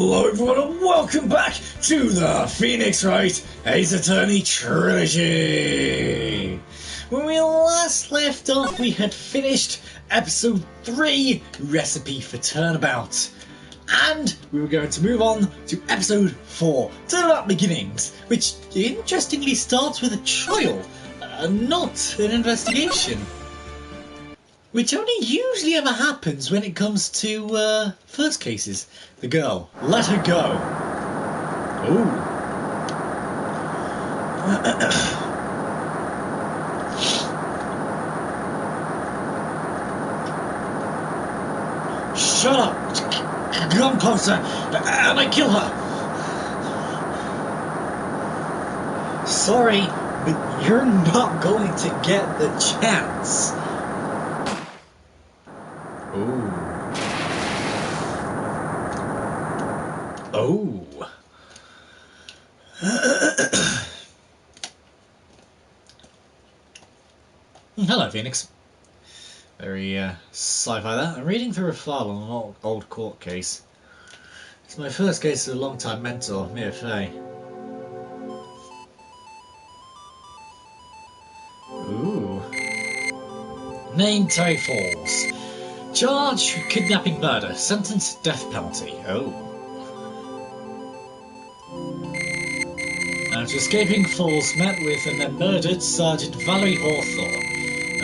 Hello everyone and welcome back to the Phoenix Wright Ace Attorney Trilogy! When we last left off we had finished episode 3, Recipe for Turnabout. And we were going to move on to episode 4, Turnabout Beginnings, which interestingly starts with a trial, not an investigation. Which only usually ever happens when it comes to first cases. The girl. Let her go. Ooh. Shut up! Come closer, and I kill her! Sorry, but you're not going to get the chance. Ooh. Oh. Hello, Phoenix. Very sci-fi that. I'm reading through a file on an old court case. It's my first case with a long-time mentor, Mia Fey. Ooh. Name Terry Falls. Charge kidnapping murder. Sentence death penalty. Oh. After escaping, Falls met with and then murdered Sergeant Valerie Hawthorne.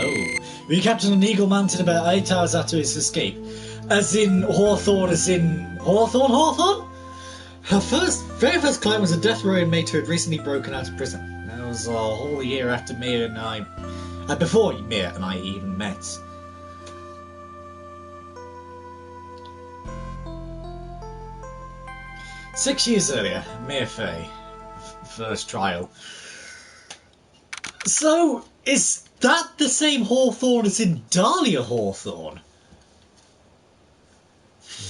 Oh. We captured an Eagle Mountain about 8 hours after his escape. As in Hawthorne, as in Hawthorne? Her very first client was a death row inmate who had recently broken out of prison. That was a whole year after Mia and I... before Mia and I even met. Six years earlier, Mia Fey. First trial. So, is that the same Hawthorne as in Dahlia Hawthorne?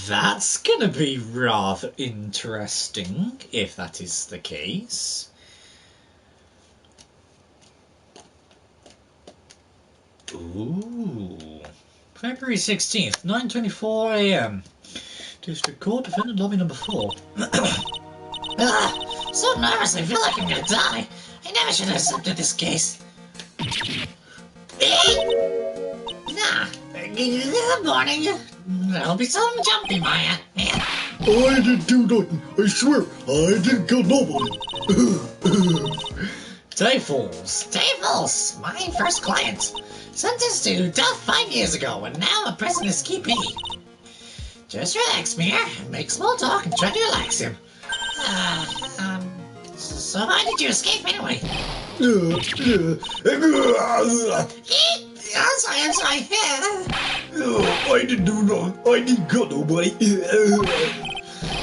That's gonna be rather interesting, if that is the case. Ooh. February 16th, 9:24 AM. District Court, Defendant Lobby number 4. So nervous, I feel like I'm gonna die. I never should have accepted this case. Nah, good morning. Don't be so jumpy, Maya. I didn't do nothing. I swear, I didn't kill nobody. Tafels, my first client. Sentenced to death 5 years ago, and now a prison escapee. Just relax, Mia. Make small talk and try to relax him. So how did you escape anyway? I'm sorry. I didn't do nothing. I didn't kill nobody.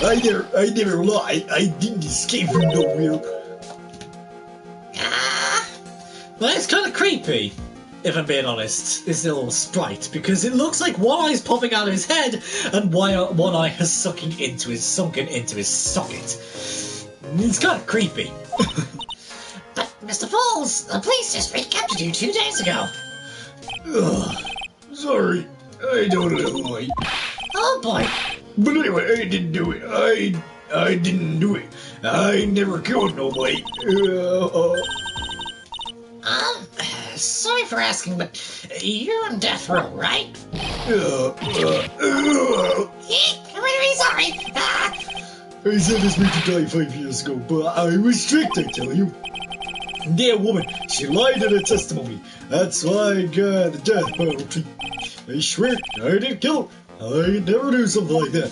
I never lied. I didn't escape from nowhere. Well, it's kind of creepy, if I'm being honest, this little sprite, because it looks like one eye's popping out of his head and one eye has sunken into his socket. It's kind of creepy. But, Mr. Falls, the police just recaptured you 2 days ago. Sorry, I don't know why. Oh boy. But anyway, I didn't do it. I didn't do it. I never killed nobody. Sorry for asking, but you're on death row, right? I'm really sorry. I sentenced me to die 5 years ago, but I was strict, I tell you. Dear woman, she lied in her testimony. That's why I got the death penalty. I swear, I didn't kill her. I'd never do something like that.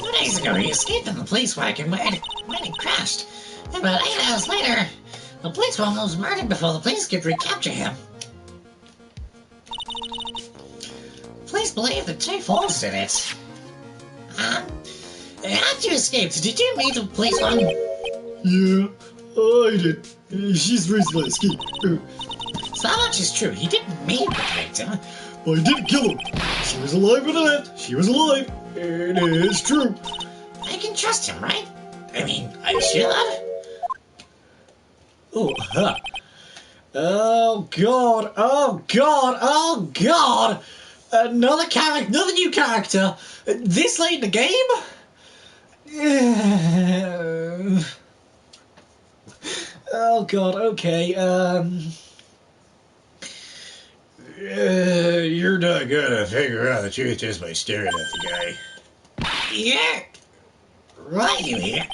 2 days ago, he escaped in the police wagon when it crashed. About 8 hours later, the police woman was murdered before the police could recapture him. Police believe that Jay Falls did it. After you escaped, did you meet the police woman? Yeah, I did. She's the reason I escaped. So much is true. He didn't meet the victim. I didn't kill her. She was alive in that. She was alive. It is true. I can trust him, right? I mean, I should. Oh, huh. Oh god, oh god, oh god! Another new character. This late in the game? Oh god, okay, You're not gonna figure out the truth just by staring at the guy. Yeah. Right, you here?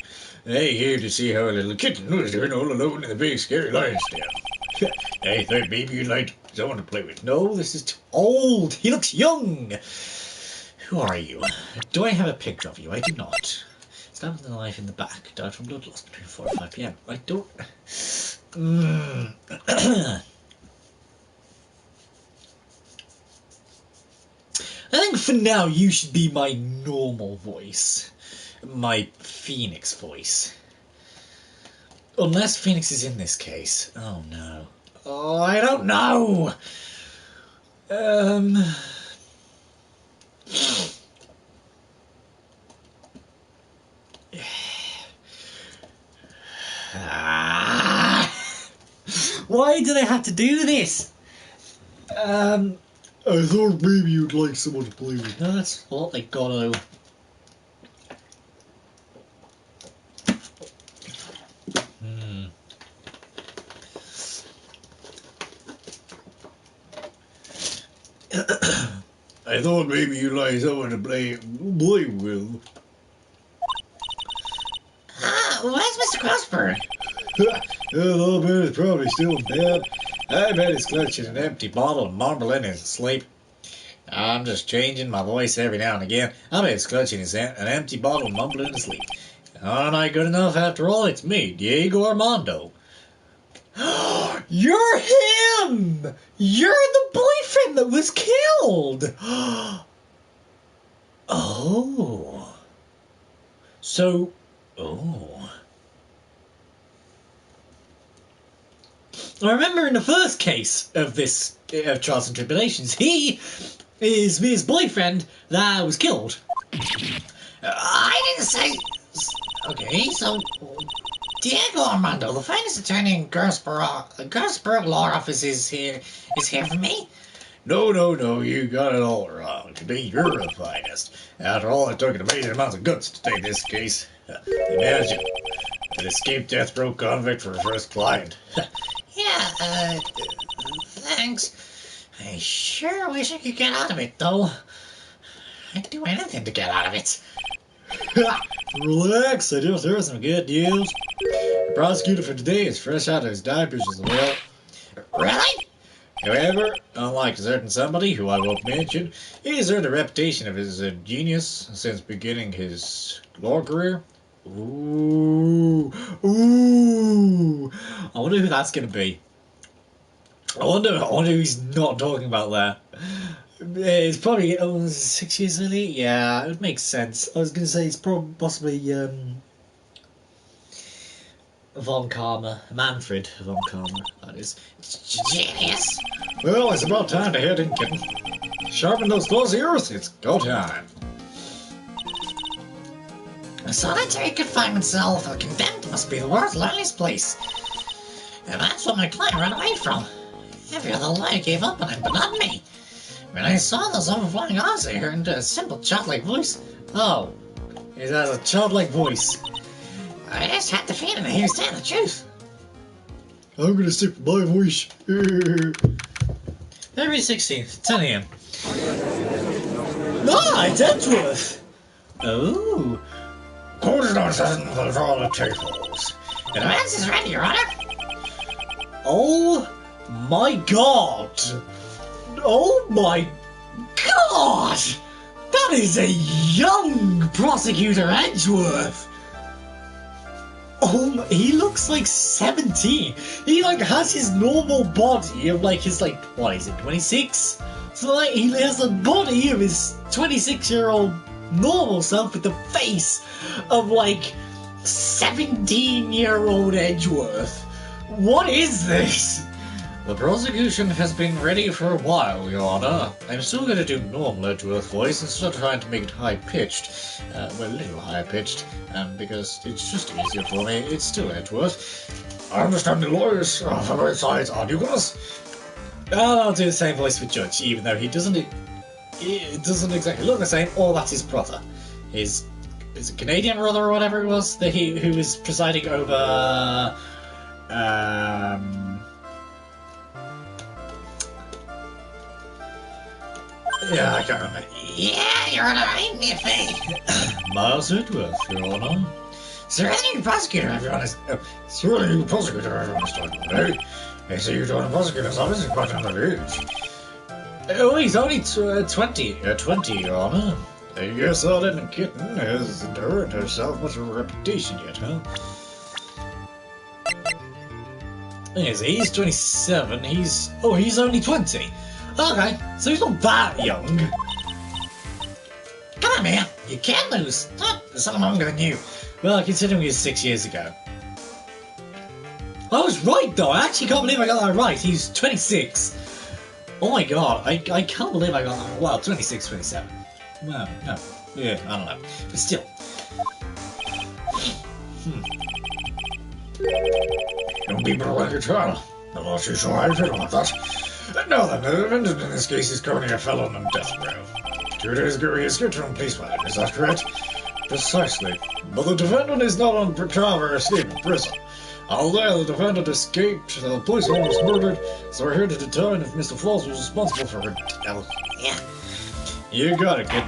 I here to see how a little kitten was doing all alone in the big scary lion's den. I thought maybe you'd like someone to play with. no, this is too old. He looks young. Who are you? Do I have a picture of you? I do not. Stabbed in the knife in the back. Died from blood loss between 4 and 5 p.m. I don't... I think for now you should be my normal voice. My Phoenix voice. Unless Phoenix is in this case. Oh no. Oh, I don't know! Why did I have to do this? I thought maybe you'd like someone to play with. No, that's what I gotta do. I thought maybe you'd like someone to play with. Ah, where's Mr. Crossbird? Hello, man, is probably still in bed. I bet he's clutching an empty bottle and mumbling in his sleep. I'm just changing my voice every now and again. I bet he's clutching an empty bottle and mumbling in his sleep. Aren't I good enough after all? It's me, Diego Armando. You're him! You're the boyfriend that was killed! Oh. So... Oh. I remember in the first case of this, of Trials and Tribulations, he is his boyfriend that was killed. I didn't say... Okay, so... Diego Armando, the finest attorney in Gersburg Law Office is here for me? No, you got it all wrong. To be, you're the finest. After all, it took an amazing amounts of guts to take this case. Imagine, an escaped death row convict for a first client. Yeah, thanks. I sure wish I could get out of it, though. I'd do anything to get out of it. Relax, I just heard some good news. The prosecutor for today is fresh out of his diapers as well. Really? However, unlike a certain somebody who I won't mention, he has earned a reputation of his genius since beginning his law career. Ooh. I wonder who that's going to be. I wonder who he's not talking about there. It's probably 6 years early. Yeah, it would make sense. I was going to say it's possibly Von Karma, Manfred Von Karma. That is Genius. Well, it's about time to head in, kitten. Sharpen those claws of yours. It's go time. A solitary confinement cell for the condemned must be the world's loneliest place. And that's what my client ran away from. Every other lawyer gave up on him, but not me. When I saw those overflowing eyes, I heard a simple childlike voice. Oh, it has a childlike voice. I just had the feeling that he was telling the truth. I'm gonna stick with my voice. February 16th, 10 a.m. Ah, it's Edgeworth! Oh. Court is not certain for all the tables. The defense is ready, Your Honor. Oh my god! Oh my god! That is a young prosecutor Edgeworth! Oh, he looks like 17. He like has his normal body of like his like, what is it, 26? So like he has the body of his 26-year-old normal self with the face of like 17-year-old Edgeworth. What is this? The prosecution has been ready for a while, Your Honor. I'm still going to do normal Edgeworth voice instead of trying to make it high-pitched. Well, a little higher-pitched, because it's just easier for me. It's still Edgeworth. I understand the lawyers for both sides, aren't you guys? And I'll do the same voice for Judge, even though he doesn't... it doesn't exactly look the same, or that's his brother. His Canadian brother or whatever it was that who was presiding over. Yeah, I can't remember. Yeah, Your Honor, I'm the FA. Miles Edwards, Your Honor. Sir, the new prosecutor, everyone is... Sir, the new prosecutor, everyone is talking today. They say you joined the prosecutor's office is quite under age. Oh, he's only 20. 20, Your Honor. I guess that little kitten hasn't earned herself much of a reputation yet, huh? Yes, he's 27. He's only 20. Okay, so he's not that young. Come on, man. You can't lose. Not someone younger than you. Well, considering it was 6 years ago. I was right, though. I actually can't believe I got that right. He's 26. Oh my god, I can't believe I got that. Well, 26, 27. Well, no. Yeah, I don't know. But still. Young people like your trial. I'm not too sure how you feel about that. Now then, the defendant in this case is currently a felon on death row. 2 days ago he escaped from a police wagon, is that correct? Precisely. But the defendant is not on trial for escaping prison. Although the defendant escaped, the policeman was murdered, so we're here to determine if Mr. Falls was responsible for her death. Yeah. You got it, kid.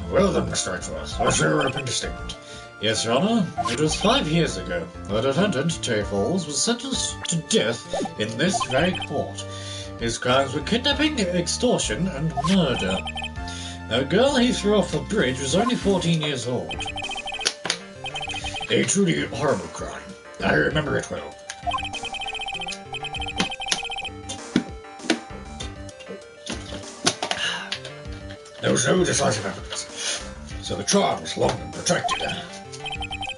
Well then, Mr. Edwards, what's your opening statement? Yes, Your Honor. It was 5 years ago. The defendant, Tay Falls, was sentenced to death in this very court. His crimes were kidnapping, extortion, and murder. The girl he threw off the bridge was only 14 years old. A truly horrible crime. I remember it well. There was no decisive evidence, so the trial was long and protracted.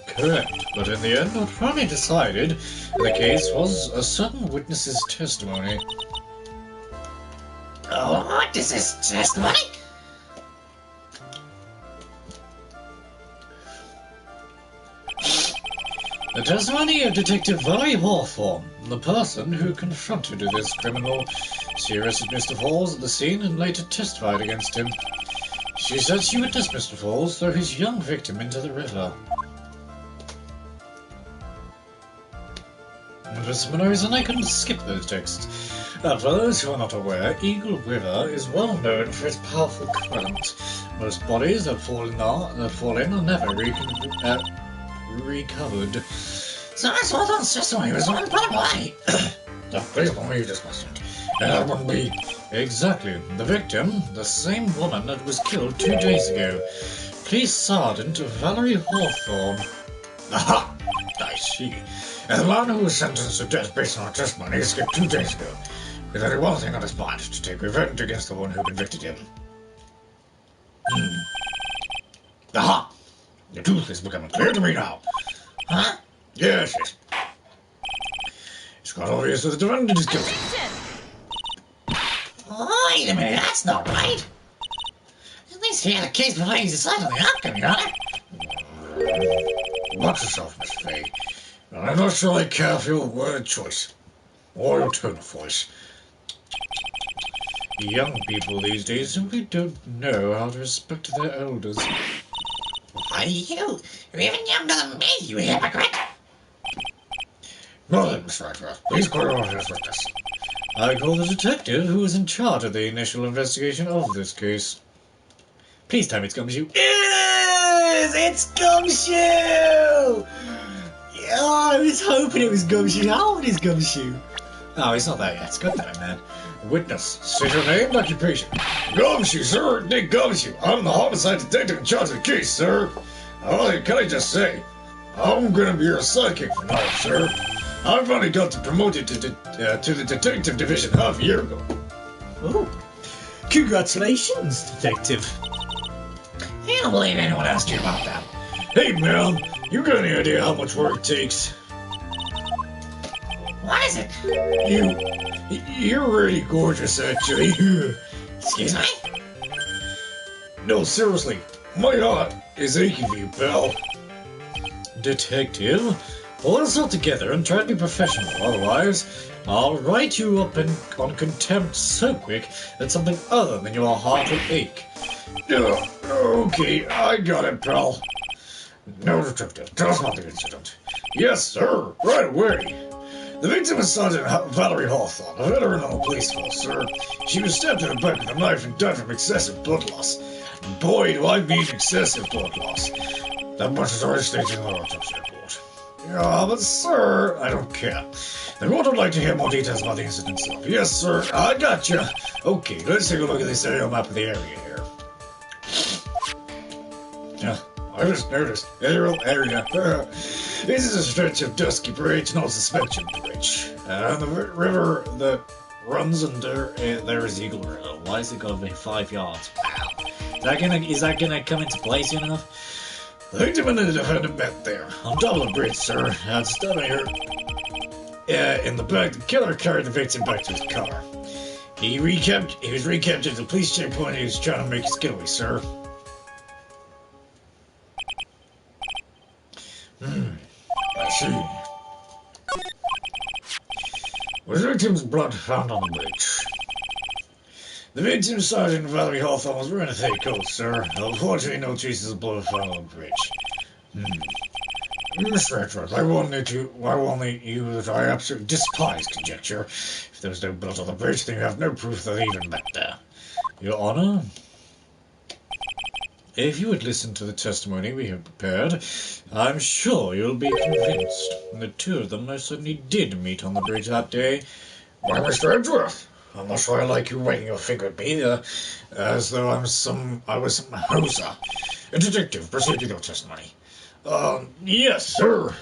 Correct, but in the end, what finally decided the case was a certain witness's testimony. Oh, what is this testimony? The testimony of Detective Valerie Hawthorne, the person who confronted this criminal. She arrested Mr. Falls at the scene and later testified against him. She said she witnessed Mr. Falls throw his young victim into the river. For some reason, I couldn't skip those texts. For those who are not aware, Eagle River is well known for its powerful current. Most bodies that fall in are never recovered. So Miss Hawthorne's testimony was one put away. Please don't be discussed. That wouldn't be... Exactly. The victim, the same woman that was killed 2 days ago. Police Sergeant Valerie Hawthorne. Aha! I see. And the man who was sentenced to death based on her testimony escaped 2 days ago, with only one thing on his mind, to take revenge against the one who convicted him. Aha! The truth is becoming clear to me now. Huh? Yes, yes. It's quite obvious that the defendant is guilty. Wait a minute, that's not right. At least he had a case before he decided on the outcome, Your Honor. Watch yourself, Miss Fay. I'm not sure I care for your word choice, or your tone of voice. Young people these days simply don't know how to respect their elders. Why, you're even younger than me, you hypocrite. Well then, Mr. Edwards, please call your office witness. I call the detective who was in charge of the initial investigation of this case. Please tell me it's Gumshoe. Yes! It's Gumshoe! Oh, I was hoping it was Gumshoe. How old is Gumshoe? Oh, he's not there yet. God damn it, man. Witness, state your name and occupation. Gumshoe, sir. Nick Gumshoe. I'm the homicide detective in charge of the case, sir. Oh, can I just say, I'm gonna be your sidekick from now, sir. I've only got promoted to the detective division half a year ago. Oh, congratulations, detective. I don't believe anyone asked you about that. Hey, man, you got any idea how much work it takes? What is it? You're really gorgeous, actually. Excuse me? No, seriously, my heart is aching for you, pal. Detective, Pull yourself together and try to be professional, otherwise I'll write you up on contempt so quick that something other than your heart will ache. Okay, I got it, pal. No, detective, tell us about the incident. Yes, sir, right away. The victim is Sergeant Valerie Hawthorne, a veteran on the police force, sir. She was stabbed in the back with a knife and died from excessive blood loss. Boy, do I mean excessive blood loss. That much is already stated in the autopsy report. Yeah, but sir, I don't care. The court would like to hear more details about the incident itself. Yes, sir, I gotcha. Okay, let's take a look at this aerial map of the area here. I just noticed. Aerial area. This is a stretch of Dusky Bridge, not Suspension Bridge. And the river that runs under there is Eagle River. Why is it got to be 5 yards? Wow. Is that gonna come into play soon enough? The victim and the defendant met there. On top of the bridge, sir. And stabbing her in the back, the killer carried the victim back to his car. He was recaptured at the police checkpoint and he was trying to make his getaway, sir. I see. Was the victim's blood found on the bridge? The victim, Sergeant Valerie Hawthorne, was wearing a thick coat, sir. Unfortunately, no traces of blood found on the bridge. Mr. Edwards, I warn you that I absolutely despise conjecture. If there was no blood on the bridge, then you have no proof that they even met there. Your Honor, if you would listen to the testimony we have prepared, I'm sure you'll be convinced the two of them most certainly did meet on the bridge that day. Why, Mr. Edgeworth, I'm not sure I like you wagging your finger at me, as though I was some hoser. Detective, proceed with your testimony. Yes, sir.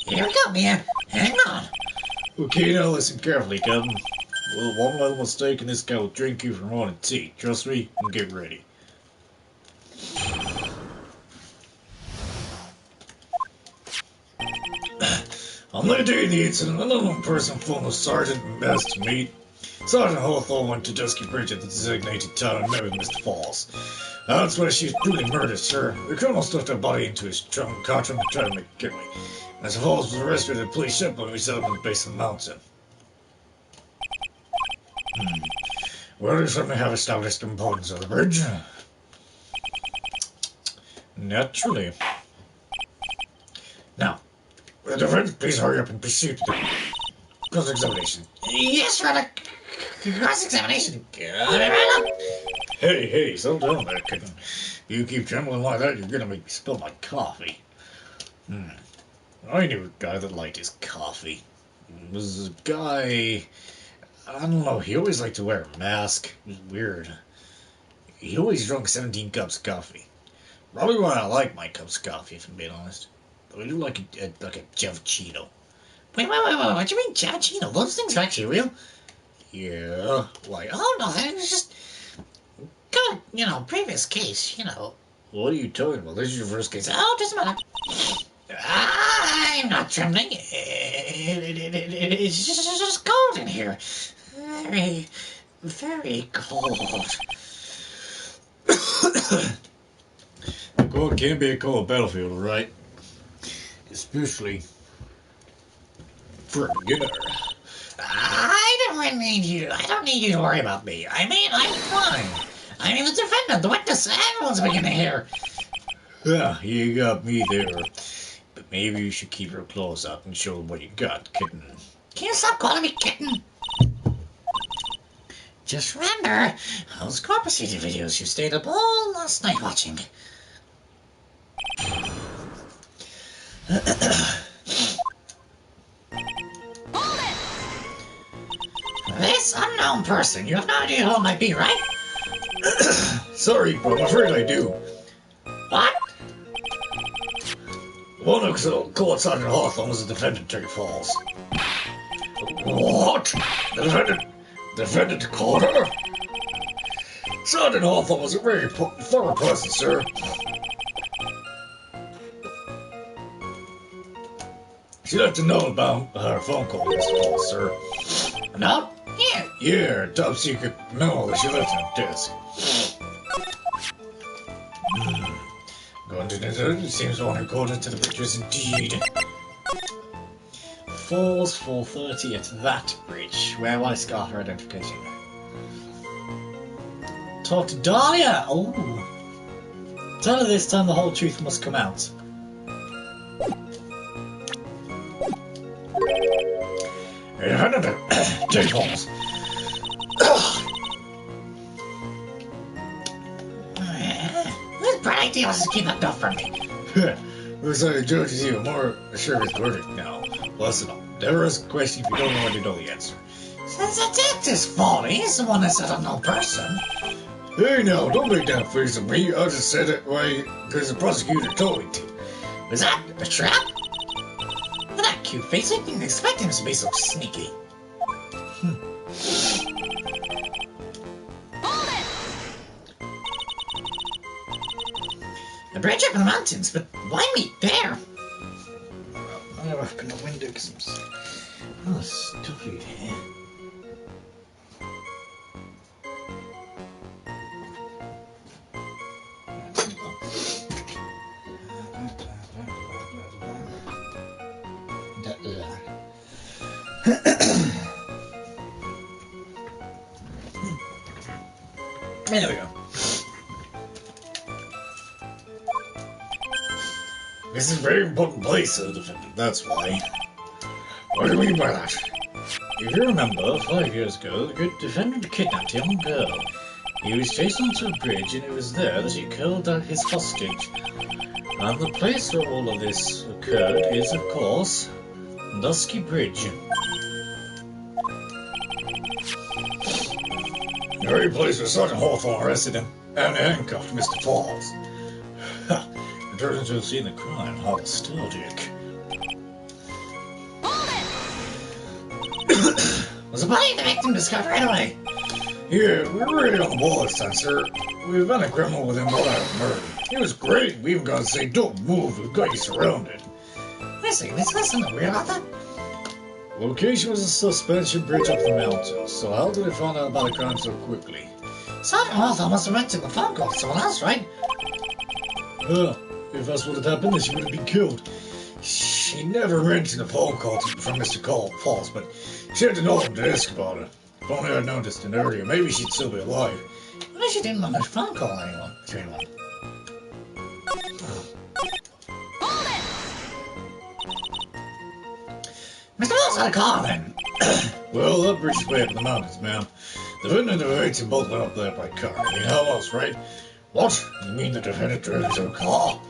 Here we go, man. Hang on. Okay, now listen carefully, Captain. Well, one little mistake and this guy will drink you for morning tea. Trust me, and get ready. On the day of the incident, an unknown person phoned the sergeant and asked to meet. Sergeant Hawthorne went to Dusky Bridge at the designated time and met with Mr. Falls. That's where she was brutally murdered, sir. The criminal stuffed her body into his car trunk and tried to make a getaway. Mr. Falls was arrested at a police ship when we set up on the base of the mountain. Well, you certainly have established the importance of the bridge. Naturally. Now, the defense, please hurry up and proceed with the cross-examination. Yes, Sir. Cross-examination. Hey, settle down there, kitten. You keep trembling like that, you're gonna make me spill my coffee. I knew a guy that liked his coffee. It was a guy... I don't know, he always liked to wear a mask. It was weird. He always drank 17 cups of coffee. Probably why I like my cups of coffee, if I'm being honest. But I do like a Javachino. Wait, what do you mean Javachino? Those things are actually real? Yeah, like... Oh, no, that was just... God, previous case, What are you talking about? This is your first case. Oh, doesn't matter. I'm not trembling. It's just cold in here. Very, very cold. Well, it can be a cold battlefield, right? Especially for a beginner. I don't need you to worry about me. I mean, I'm fine. I mean, the defendant, the witness, everyone's a beginner here. Yeah, you got me there. But maybe you should keep your claws out and show them what you got, kitten. Can you stop calling me kitten? Just remember those court procedure videos you stayed up all last night watching. This unknown person, you have no idea who it might be, right? Sorry, but I'm afraid I do. What? One who caught Sergeant Hawthorne was the defendant, Terry Falls. What? The defendant caught her? Sergeant Hawthorne was a very thorough person, sir. She left a note about her phone call, Mr. Falls, sir. A note? Here. Yeah, top secret memo that she left on her desk. Going to the it seems one who called into the pictures indeed. Falls, 4:30 at that bridge. Where will I scarf her identification? Talk to Dahlia! Oh! Tell her this time the whole truth must come out. Take Holmes. Whose bright idea was to keep that door from me? Looks like the judge is even more sure of his verdict now. Listen up. Never ask a question if you don't already know the answer. Since the detective's fault, he's the one that said I'm no person. Hey now, don't make that face at me. I just said it way because the prosecutor told me to. Was that a trap? With that cute face, I didn't expect him to be so sneaky. The bridge up in the mountains, but why meet there? I'm gonna open the window because I'm stuffy here. There we go. This is a very important place, sir, defendant. That's why. What do you mean by that? If you remember, 5 years ago, the good defendant kidnapped a young girl. He was chased onto a bridge, and it was there that he killed his hostage. And the place where all of this occurred is, of course, Dusky Bridge. The very place where Sergeant Hawthorne arrested him and handcuffed Mr. Falls. It turns into a scene of crime. How nostalgic. Was the body of the victim discovered right away? Yeah, we were really on the ball this time, sir. We've been a criminal with him all out of murder. He was great. We even got to say, don't move, we've got you surrounded. Wait a second, is there something weird about that? Location was a suspension bridge up the mountain, so how did they find out about the crime so quickly? Sergeant Hawthorne must have mentioned the phone call to someone else, right? If that's what had happened, then she would have been killed. She never mentioned a phone call from Mr. Falls, but she had to know him to ask about it. If only I'd noticed it earlier, maybe she'd still be alive. What if she didn't want to phone call anyone? Mr. Falls had a car then. Well, that bridge is way up in the mountains, ma'am. The defendant and the victim both went up there by car. I mean, how else, right? What? You mean the defendant drove his own car?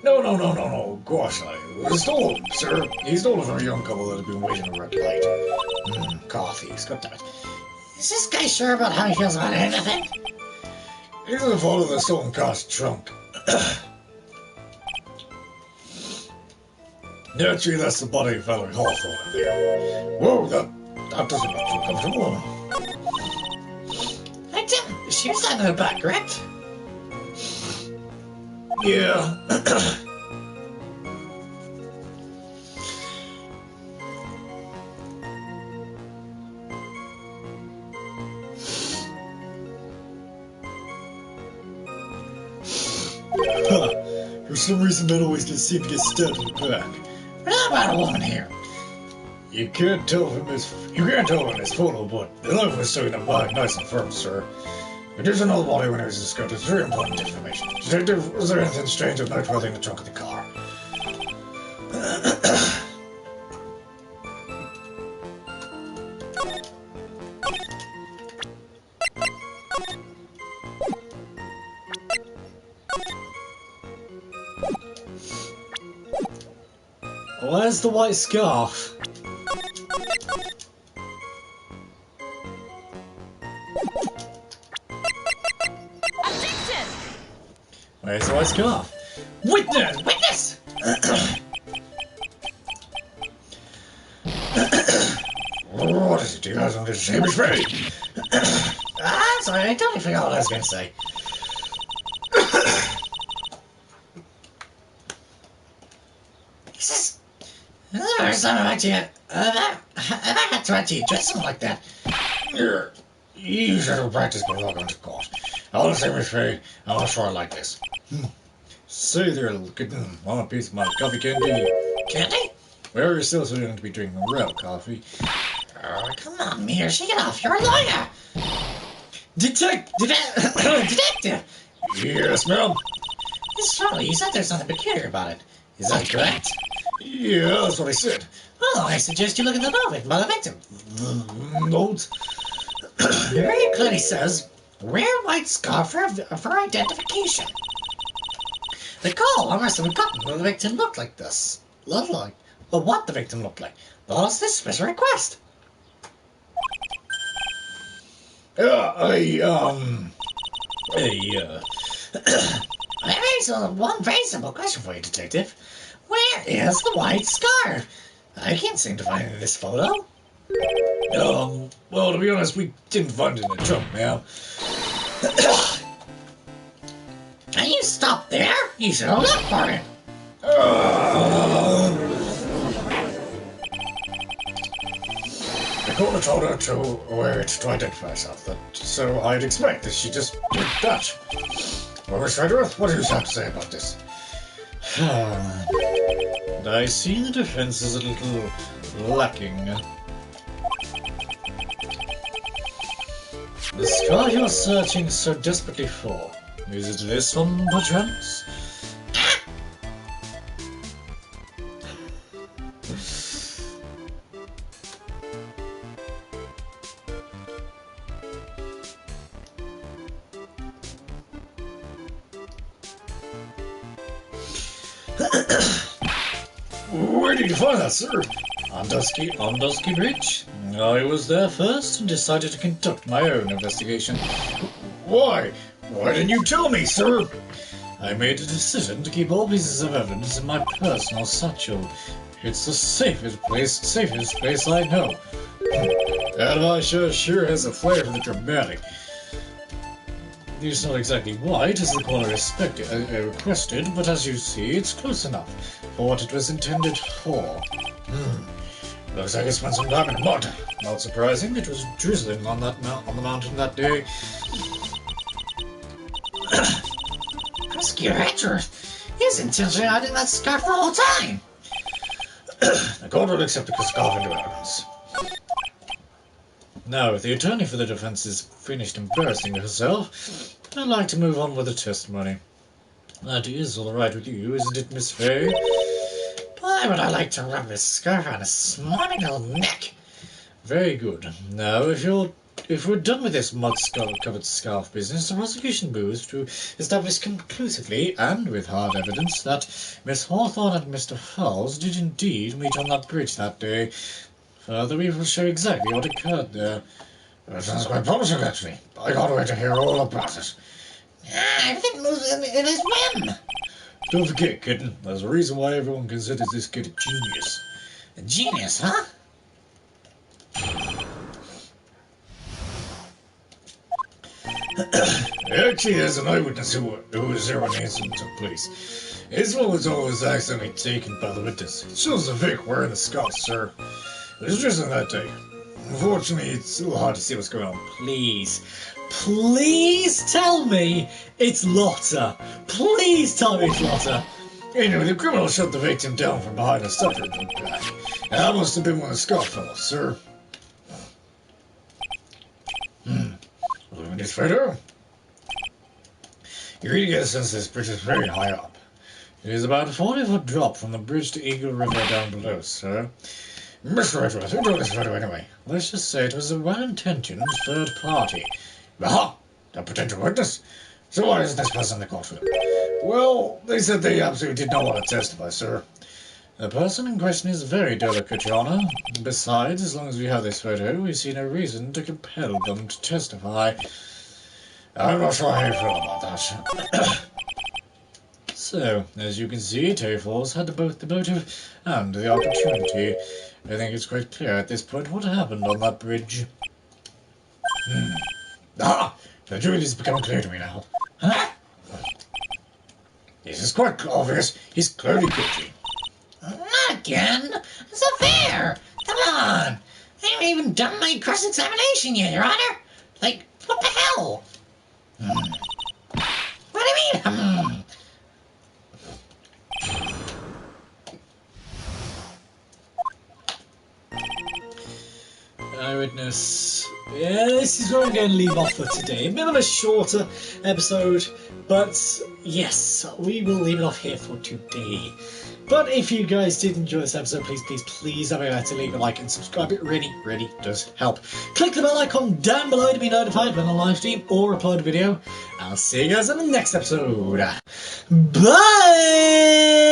No. Gosh, he stole him, sir. He stole it from a young couple that had been waiting at a red light. Car thieves, got that. Is this guy sure about how he feels about anything? He's the fault of the stolen car's trunk. Naturally, that's the body of Valerie Hawthorne in there. Whoa, that doesn't look too comfortable. Victim, she was on her back, correct? Yeah. For some reason, that always just seemed to get stabbed in the back. But how about a woman here? You can't tell from his photo, but the knife was stuck in the back nice and firm, sir. But there's another body when it was discovered. It's very important information. Detective, was there anything strange or noteworthy in the trunk of the car? Where's the white scarf? Objection! Where's the white scarf? Witness! Witness! What is it? Do you guys want to say me straight? I'm sorry, I totally forgot what I was going to say. This is the first time I've had to actually address someone like that. You should have practiced before going to court. I want to say me straight. I want to try it like this. Say there, little kitten. Want a piece of my coffee candy? Candy? Well, you're still going to be drinking real coffee. Oh, come on, Mir, shake it off. You're a lawyer. Detective! Yes, ma'am. Miss Shirley, you said there's something peculiar about it. Is that correct? Yeah, that's what I said. Well, I suggest you look at the note written by the victim. Note? It very clearly says, wear white scarf for identification. The call must have gotten what the victim looked like this. Looked like, or what the victim looked like. But it's this special request. One very simple question for you, Detective. Where is the white scarf? I can't seem to find it in this photo. Well, to be honest, we didn't find it in the trunk, ma'am. Can you stop there? You should have looked for it. The caller told her to wear it to identify herself, so I'd expect that she just did that. Well, Miss Redworth, what do you have to say about this? I see the defense is a little lacking. The scar you're searching so desperately for, is it this one, perchance? Where did you find that, sir? On Dusky Bridge. I was there first and decided to conduct my own investigation. Why? Why didn't you tell me, sir? I made a decision to keep all pieces of evidence in my personal satchel. It's the safest place I know. That Elisha sure has a flair for the dramatic. It's not exactly white, as the caller requested, but as you see, it's close enough for what it was intended for. Looks like it spent some time in the mud. Not surprising, it was drizzling on the mountain that day. Rescue Redworth. He's intentionally hiding that scarf the whole time. The court will accept the scarf into evidence. Now, if the attorney for the defense is finished embarrassing herself, I'd like to move on with the testimony. That is all right with you, isn't it, Miss Fay? Boy, would I like to rub this scarf on his smarmy little neck. Very good. Now, if we're done with this mud-covered scarf business, the prosecution moves to establish conclusively, and with hard evidence, that Miss Hawthorne and Mr. Fowles did indeed meet on that bridge that day. Further, we will show exactly what occurred there. That sounds quite promising, actually. I can't wait to hear all about it. Everything moves in his whim. Don't forget, kitten, there's a reason why everyone considers this kid a genius. A genius, huh? Actually, there's an eyewitness who was there when the incident took place. His one was always accidentally taken by the witness. It shows the Vic wearing the scarf, sir. It was drizzling that day. Unfortunately, it's a little hard to see what's going on. Please tell me it's Lotta. Please tell me it's Lotta. Anyway, the criminal shot the victim down from behind and stuffed her in the back. That must have been one of the scarf fellows, sir. Look at this photo. You really get a sense this bridge is very high up. It is about a 40-foot drop from the bridge to Eagle River down below, sir. Mr. Redworth, who took this photo anyway? Let's just say it was a well-intentioned third party. Aha! A potential witness? So why isn't this person in the courtroom? Well, they said they absolutely did not want to testify, sir. The person in question is very delicate, Your Honor. Besides, as long as we have this photo, we see no reason to compel them to testify. I'm not sure how you feel about that. So, as you can see, Terry Falls had both the motive and the opportunity. I think it's quite clear at this point what happened on that bridge. Ah! The truth is becoming clear to me now. Huh? This is quite obvious. He's clearly guilty. Not again. It's unfair. Come on. I haven't even done my cross-examination yet, Your Honor. Like, what the hell? What do you mean? goodness. Yeah, this is where I'm going to leave off for today. A bit of a shorter episode, but yes, we will leave it off here for today. But if you guys did enjoy this episode, please don't forget to leave a like and subscribe. It really does help. Click the bell icon down below to be notified when I live stream or upload a video. I'll see you guys in the next episode. Bye!